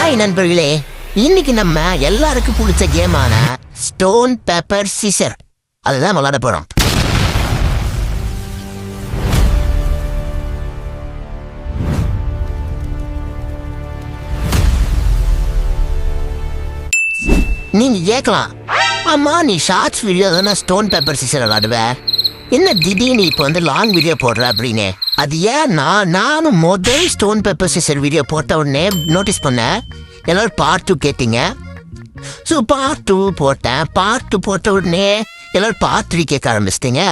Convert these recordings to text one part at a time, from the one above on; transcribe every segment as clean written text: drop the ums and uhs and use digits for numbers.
Hi நண்பர்களே, இன்னைக்கு நம்ம எல்லாருக்கும் பிடிச்ச கேமான ஸ்டோன் பேப்பர் சிசர் அதுதான் விளையாட போறோம். நீங்க கேட்கலாம், ஆமா நீ ஷார்ட்ஸ் வீடியோ தானே ஸ்டோன் பேப்பர் சிசர் விளையாடுவ, என்ன திடீர்னு இப்போ வந்து லாங் வீடியோ போடுற அப்படின்னு. அது ஏன்னா நானும் முதல் ஸ்டோன் பேப்பர் சிசர் வீடியோ போட்ட உடனே நோட்டீஸ் பண்ணேன் எல்லாரும் பார்ட் 2 கேட்டீங்க. ஸோ பார்ட் 2 போட்டேன். பார்ட் 2 போட்ட உடனே எல்லாரும் பார்ட் 3 கேட்க ஆரம்பிச்சிட்டிங்க.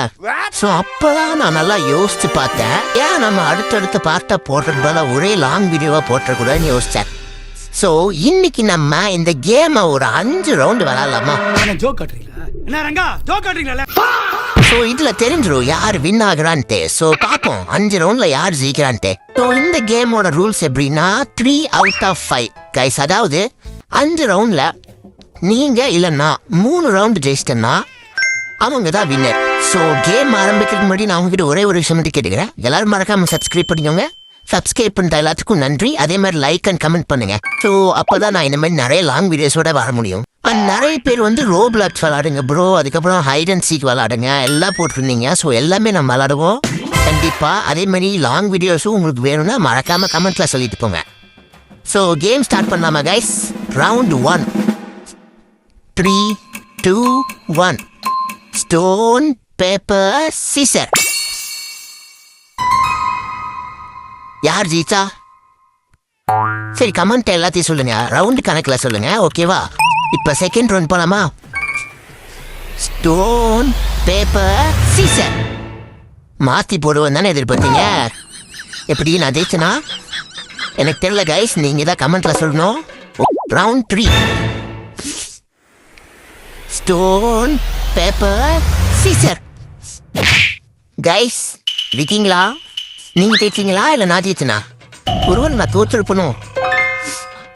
ஸோ அப்போதான் நான் நல்லா யோசிச்சு பார்த்தேன், ஏன் நம்ம அடுத்தடுத்த பார்ட்டை போடுறது போல ஒரே லாங் வீடியோவாக போட்டக்கூடாதுன்னு யோசித்தேன். ஸோ இன்னைக்கு நம்ம இந்த கேமை ஒரு 5 ரவுண்டு விளாடலாமா? ஸோ இதில் தெரிஞ்சிடும் யார் வின் ஆகுறான்ட்டு. ஸோ பார்ப்போம் 5 ரவுண்டில் யார் ஜெயிக்கிறான்ட்டு. ஸோ இந்த கேமோட ரூல்ஸ் எப்படின்னா 3 out of 5 கைஸ். அதாவது 5 ரவுண்டில் நீங்கள் இல்லைன்னா 3 ரவுண்டு ஜெயிச்சிட்டேன்னா அவங்க தான் வின்னர். ஸோ கேம் ஆரம்பிக்கிறதுக்கு முன்னாடி நான் உங்ககிட்ட ஒரே ஒரு விஷயம் மட்டும் கேட்டுக்கிறேன். எல்லாரும் மறக்காமல் சப்ஸ்கிரைப் பண்ணிக்கோங்க. சப்ஸ்கிரைப் பண்ணுற எல்லாத்துக்கும் நன்றி. அதே மாதிரி லைக் அண்ட் கமெண்ட் பண்ணுங்க. ஸோ அப்போதான் நான் இந்த மாதிரி நிறைய லாங் வீடியோஸோட வர முடியும். நிறைய பேர் வந்து ரோப்ளாக்ஸ் விளாடுங்க ப்ரோ, அதுக்கப்புறம் ஹைட் அண்ட் சீக் விளாடுங்க எல்லாம் போட்டிருந்தீங்க. ஸோ எல்லாமே நம்ம விளாடுவோம் கண்டிப்பாக. அதே மாதிரி லாங் வீடியோஸும் உங்களுக்கு வேணும்னா மறக்காம கமெண்ட்ல சொல்லிட்டு போங்க. ஸோ கேம் ஸ்டார்ட் பண்ணலாமா guys? Round 1. 3, 2, 1 stone paper scissor. யார் ஜீச்சா? சரி கமெண்ட் எல்லாத்தையும் சொல்லுங்க, ரவுண்டு கணக்கில் சொல்லுங்க, ஓகேவா? இப்போ செகண்ட் ரவுண்ட் போலாமா? ஸ்டோன் பேப்பர் சிசர் மாற்றி போடுவோம் தானே எதிர்பார்த்தீங்க. எப்படி நான் ஜெயிச்சனா எனக்கு தெரியல கைஸ், நீங்கள் தான் கமெண்ட்ல சொல்லணும். Round 3. Stone paper scissor. Guys இருக்கீங்களா? நீங்கள் ஜெயிச்சிங்களா இல்லை நான் ஜெயிச்சனா? ஒருவன் நான் தோற்றுருப்பணும்.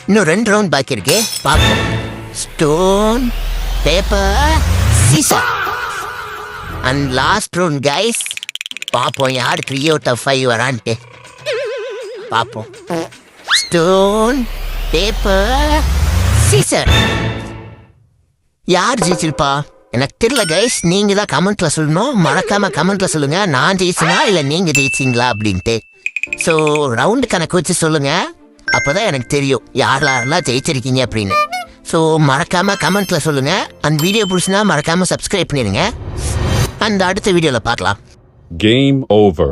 இன்னும் 2 ரவுண்ட் பாக்கி இருக்கே, பார்ப்போம். Stone paper scissor and last round guys. பார்ப்போம் யார் 3 out of 5 வரான்ட்டு பார்ப்போம். ஸ்டோன் பேப்பர் சிசர் யார் ஜெயிச்சிருப்பா எனக்கு தெரியல கைஸ். நீங்கள் தான் கமெண்ட்ல சொல்லணும், மறக்காம கமெண்ட்ல சொல்லுங்க நான் ஜெயிச்சனா இல்லை நீங்கள் ஜெயிச்சிங்களா அப்படின்ட்டு. ஸோ ரவுண்டு கணக்கு வச்சு சொல்லுங்க, அப்போதான் எனக்கு தெரியும் யாரெல்லாம் ஜெயிச்சிருக்கீங்க அப்படின்னு. ஸோ மறக்காமல் கமெண்ட்டில் சொல்லுங்கள். அந்த வீடியோ பிடிச்சினா மறக்காமல் சப்ஸ்கிரைப் பண்ணிடுங்க. அந்த அடுத்த வீடியோவில் பார்க்கலாம். Game over.